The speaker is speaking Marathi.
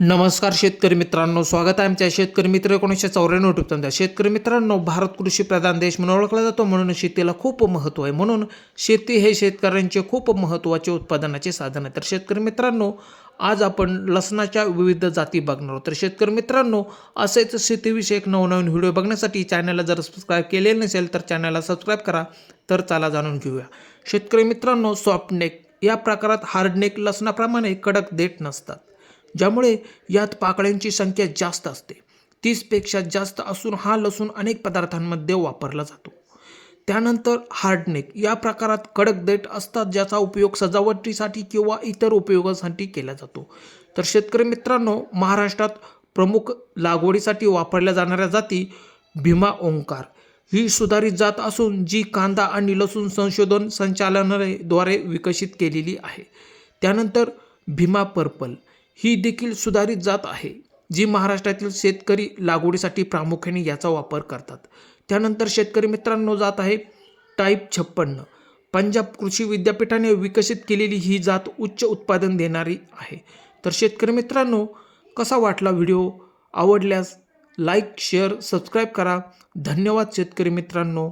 नमस्कार शेतकरी मित्रांनो, स्वागत आहे आमच्या शेतकरी मित्र 1994 यूट्यूब चॅनल. शेतकरी मित्रांनो, भारत कृषी प्रधान देश म्हणून ओळखला जातो, म्हणून शेतीला खूप महत्त्व आहे. म्हणून शेती हे शेतकऱ्यांचे खूप महत्त्वाचे उत्पादनाचे साधन आहे. तर शेतकरी मित्रांनो, आज आपण लसणाच्या विविध जाती बघणार आहोत. तर शेतकरी मित्रांनो, असेच शेतीविषयक नवनवीन व्हिडिओ बघण्यासाठी चॅनलला जर सबस्क्राईब केले नसेल तर चॅनलला सबस्क्राईब करा. तर चला जाणून घेऊया. शेतकरी मित्रांनो, सॉफ्टनेक या प्रकारात हार्डनेक लसणाप्रमाणे कडक देठ नसतात, ज्यामुळे यात पाकळ्यांची संख्या जास्त असते. 30पेक्षा जास्त असून हा लसूण अनेक पदार्थांमध्ये वापरला जातो. त्यानंतर हार्डनेक या प्रकारात कडक देठ असतात, ज्याचा उपयोग सजावटीसाठी किंवा इतर उपयोगासाठी केला जातो. तर शेतकरी मित्रांनो, महाराष्ट्रात प्रमुख लागवडीसाठी वापरल्या जाणाऱ्या जाती भीमा ओंकार ही सुधारित जात असून जी कांदा आणि लसूण संशोधन संचालनालयाद्वारे विकसित केलेली आहे. त्यानंतर भीमा पर्पल ही देखील सुधारित जात आहे, जी महाराष्ट्रातील शेतकरी लागवडीसाठी प्रामुख्याने याचा वापर करतात. त्यानंतर शेतकरी मित्रांनो, जात आहे टाईप 56. पंजाब कृषी विद्यापीठाने विकसित केलेली ही जात उच्च उत्पादन देणारी आहे. तर शेतकरी मित्रांनो, कसा वाटला व्हिडिओ? आवडल्यास लाईक, शेअर, सबस्क्राईब करा. धन्यवाद शेतकरी मित्रांनो.